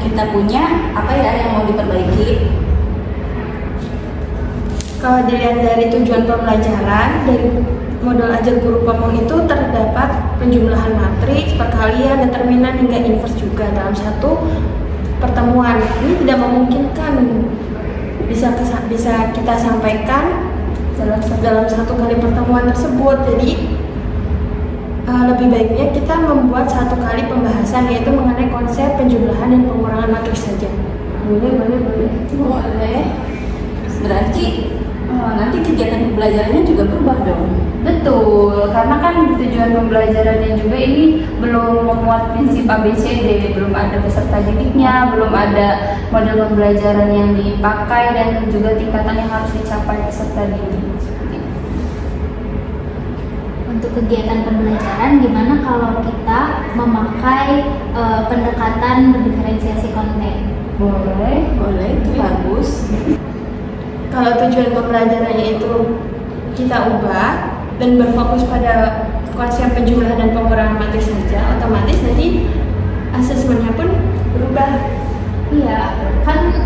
kita punya, apa ya yang mau diperbaiki? Kalau dilihat dari tujuan pembelajaran, dari modul ajar guru pamong itu terdapat penjumlahan matriks, perkalian, determinan, hingga inverse juga dalam satu pertemuan. Ini tidak memungkinkan bisa kita sampaikan dalam satu kali pertemuan tersebut. Jadi lebih baiknya kita membuat satu kali pembahasan, yaitu mengenai konsep penjumlahan dan pengurangan matriks saja. Boleh. Berarti nanti kegiatan pembelajarannya juga berubah dong. Betul, karena kan tujuan pembelajarannya juga ini belum memuat prinsip ABCD, belum ada peserta didiknya, belum ada model pembelajaran yang dipakai dan juga tingkatan yang harus dicapai peserta didik. Untuk kegiatan pembelajaran, gimana kalau kita memakai pendekatan berdiferensiasi konten? Boleh, itu bagus. Kalau tujuan pembelajarannya itu kita ubah dan berfokus pada konsep penjumlahan dan pengurangan matriks saja, otomatis nanti asesmennya pun berubah. Iya, kan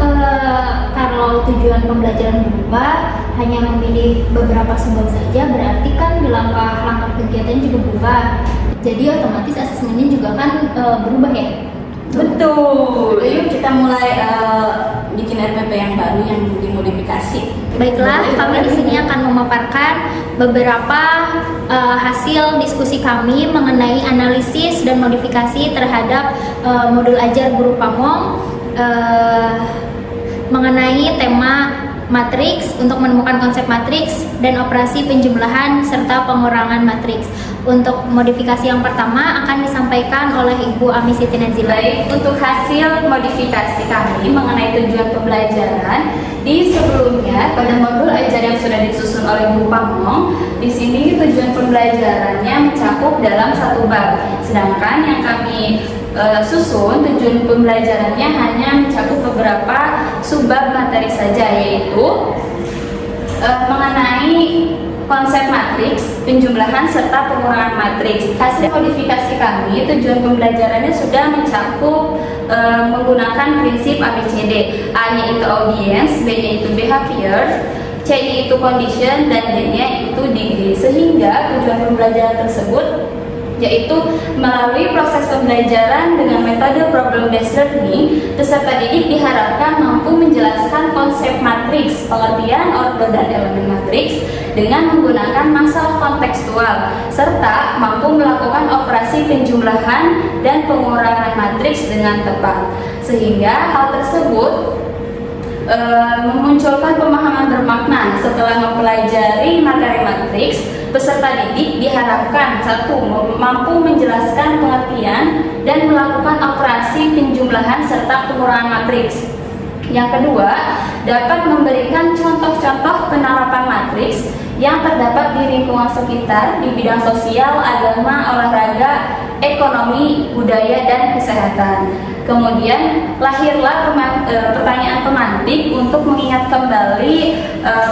kalau tujuan pembelajaran berubah, hanya memilih beberapa subbab saja, berarti kan di langkah-langkah kegiatan juga berubah. Jadi otomatis asesmennya juga kan berubah ya. Betul. Yuk kita mulai bikin RPP yang baru yang dimodifikasi. Baiklah, kami di sini akan memaparkan beberapa hasil diskusi kami mengenai analisis dan modifikasi terhadap modul ajar guru pamong mengenai tema matriks untuk menemukan konsep matriks dan operasi penjumlahan serta pengurangan matriks. Untuk modifikasi yang pertama akan disampaikan oleh Ibu Ami Siti Nazila. Baik, untuk hasil modifikasi kami mengenai tujuan pembelajaran di sebelumnya pada modul ajar yang sudah disusun oleh Guru Pamong, di sini tujuan pembelajarannya mencakup dalam satu bab. Sedangkan yang kami susun tujuan pembelajarannya hanya mencakup beberapa subbab materi saja, yaitu mengenai konsep matriks, penjumlahan serta pengurangan matriks. Hasil modifikasi kami, tujuan pembelajarannya sudah mencakup menggunakan prinsip ABCD. A-nya itu audience, B-nya itu behavior, C-nya itu condition, dan D-nya itu degree. Sehingga tujuan pembelajaran tersebut yaitu melalui proses pembelajaran dengan metode problem based learning, peserta didik diharapkan mampu menjelaskan konsep matriks, pengertian ordo dan elemen matriks dengan menggunakan masalah kontekstual, serta mampu melakukan operasi penjumlahan dan pengurangan matriks dengan tepat. Sehingga hal tersebut memunculkan pemahaman bermakna. Setelah mempelajari materi matriks, peserta didik diharapkan satu, mampu menjelaskan pengertian dan melakukan operasi penjumlahan serta pengurangan matriks. Yang kedua, dapat memberikan contoh-contoh penerapan matriks yang terdapat di lingkungan sekitar di bidang sosial, agama, olahraga, ekonomi, budaya, dan kesehatan. Kemudian lahirlah pertanyaan pemantik untuk mengingat kembali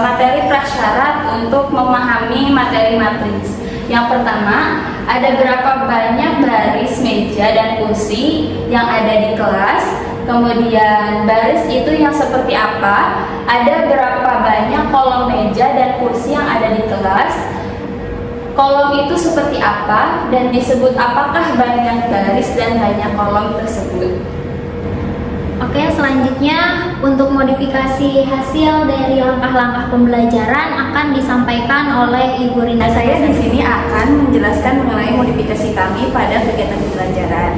materi prasyarat untuk memahami materi matriks. Yang pertama, ada berapa banyak baris meja dan kursi yang ada di kelas. Kemudian baris itu yang seperti apa, ada berapa banyak kolom meja dan kursi yang ada di kelas, kolom itu seperti apa, dan disebut apakah banyak baris dan banyak kolom tersebut. Oke, selanjutnya untuk modifikasi hasil dari langkah-langkah pembelajaran akan disampaikan oleh Ibu Rina. Saya di sini akan menjelaskan mengenai modifikasi kami pada kegiatan pembelajaran.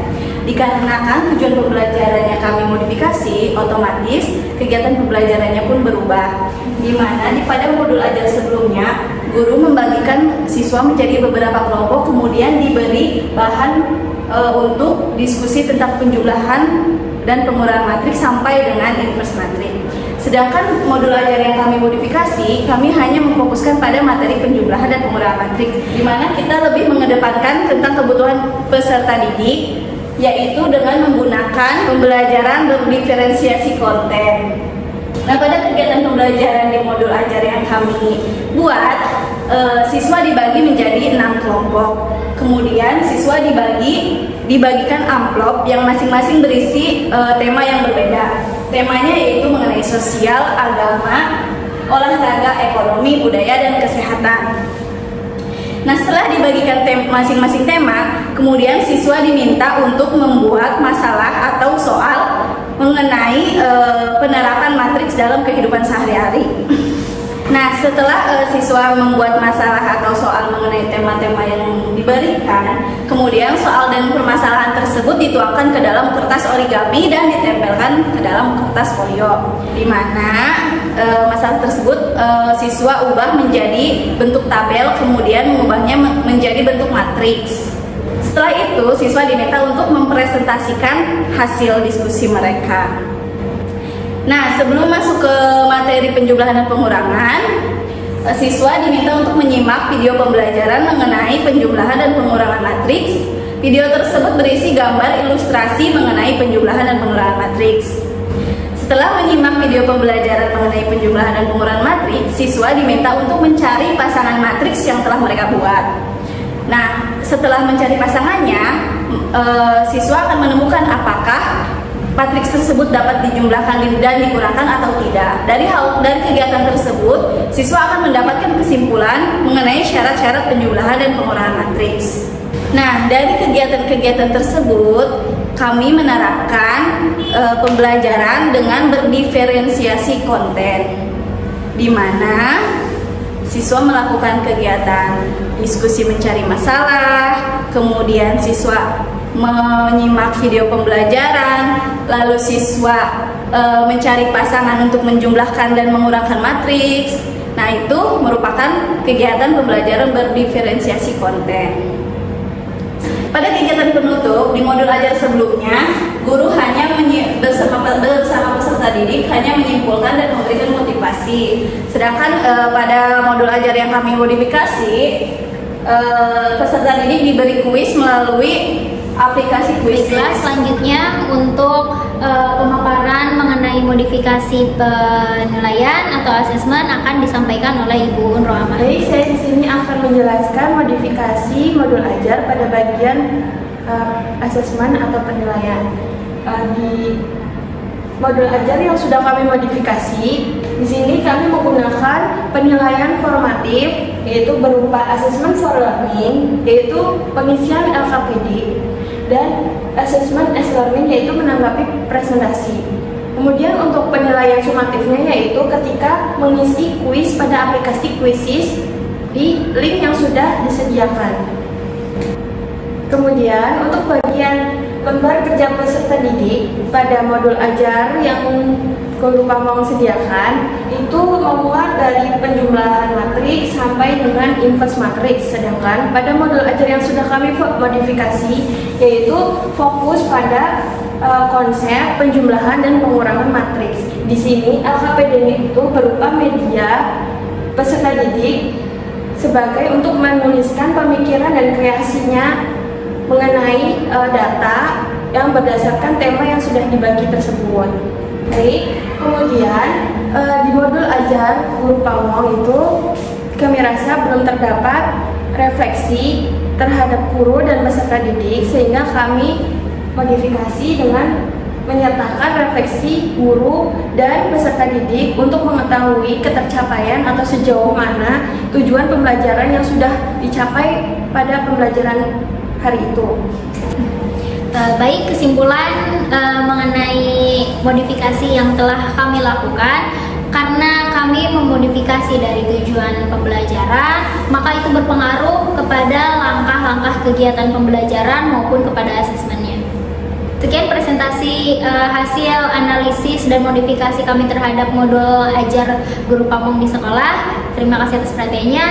Dikarenakan tujuan pembelajarannya kami modifikasi, otomatis kegiatan pembelajarannya pun berubah. Di mana pada modul ajar sebelumnya, guru membagikan siswa menjadi beberapa kelompok, kemudian diberi bahan untuk diskusi tentang penjumlahan dan pengurangan matriks sampai dengan inverse matriks. Sedangkan modul ajar yang kami modifikasi, kami hanya memfokuskan pada materi penjumlahan dan pengurangan matriks, di mana kita lebih mengedepankan tentang kebutuhan peserta didik, yaitu dengan menggunakan pembelajaran berdiferensiasi konten. Nah, pada kegiatan pembelajaran di modul ajar yang kami buat, siswa dibagi menjadi 6 kelompok. Kemudian siswa dibagikan amplop yang masing-masing berisi tema yang berbeda. Temanya yaitu mengenai sosial, agama, olahraga, ekonomi, budaya, dan kesehatan. Nah, setelah dibagikan masing-masing tema, kemudian siswa diminta untuk membuat masalah atau soal mengenai penerapan matriks dalam kehidupan sehari-hari. Nah, setelah siswa membuat masalah atau soal mengenai tema-tema yang diberikan, kemudian soal dan permasalahan tersebut dituangkan ke dalam kertas origami dan ditempelkan ke dalam kertas folio, di mana masalah tersebut siswa ubah menjadi bentuk tabel, kemudian mengubahnya menjadi bentuk matriks. Setelah itu, siswa diminta untuk mempresentasikan hasil diskusi mereka. Nah, sebelum masuk ke materi penjumlahan dan pengurangan, siswa diminta untuk menyimak video pembelajaran mengenai penjumlahan dan pengurangan matriks. Video tersebut berisi gambar ilustrasi mengenai penjumlahan dan pengurangan matriks. Setelah menyimak video pembelajaran mengenai penjumlahan dan pengurangan matriks, siswa diminta untuk mencari pasangan matriks yang telah mereka buat. Nah, setelah mencari pasangannya, siswa akan menemukan apakah matriks tersebut dapat dijumlahkan dan dikurangkan atau tidak. Dari kegiatan tersebut, siswa akan mendapatkan kesimpulan mengenai syarat-syarat penjumlahan dan pengurangan matriks. Nah, dari kegiatan-kegiatan tersebut, kami menerapkan pembelajaran dengan berdiferensiasi konten, di mana siswa melakukan kegiatan diskusi mencari masalah, kemudian siswa menyimak video pembelajaran, lalu siswa mencari pasangan untuk menjumlahkan dan mengurangkan matriks. Nah, itu merupakan kegiatan pembelajaran berdiferensiasi konten. Pada kegiatan penutup di modul ajar sebelumnya, guru hanya bersama peserta didik hanya menyimpulkan dan memberikan motivasi. Sedangkan pada modul ajar yang kami modifikasi, peserta didik diberi kuis melalui aplikasi kuis. Selanjutnya untuk pemaparan mengenai modifikasi penilaian atau asesmen akan disampaikan oleh Ibu Unro Ahmad. Baik, saya di sini akan menjelaskan modifikasi modul ajar pada bagian asesmen atau penilaian. Di modul ajar yang sudah kami modifikasi, di sini kami menggunakan penilaian formatif, yaitu berupa assessment for learning, yaitu pengisian LKPD, dan assessment as learning, yaitu menanggapi presentasi. Kemudian untuk penilaian sumatifnya, yaitu ketika mengisi kuis pada aplikasi Quizizz di link yang sudah disediakan. Kemudian untuk bagian lembar kerja peserta didik pada modul ajar yang Guru Pamong sediakan itu memuat dari penjumlahan matriks sampai dengan inverse matriks. Sedangkan pada modul ajar yang sudah kami modifikasi, yaitu fokus pada konsep penjumlahan dan pengurangan matriks. Di sini LKPD itu berupa media peserta didik sebagai untuk menuliskan pemikiran dan kreasinya mengenai data yang berdasarkan tema yang sudah dibagi tersebut. Baik, kemudian di modul ajar Guru Pamong itu kami rasa belum terdapat refleksi terhadap guru dan peserta didik, sehingga kami modifikasi dengan menyertakan refleksi guru dan peserta didik untuk mengetahui ketercapaian atau sejauh mana tujuan pembelajaran yang sudah dicapai pada pembelajaran hari itu. Baik, kesimpulan mengenai modifikasi yang telah kami lakukan, karena kami memodifikasi dari tujuan pembelajaran, maka itu berpengaruh kepada langkah-langkah kegiatan pembelajaran maupun kepada asesmennya. Sekian presentasi hasil analisis dan modifikasi kami terhadap modul ajar Guru Pamong di sekolah. Terima kasih atas perhatiannya.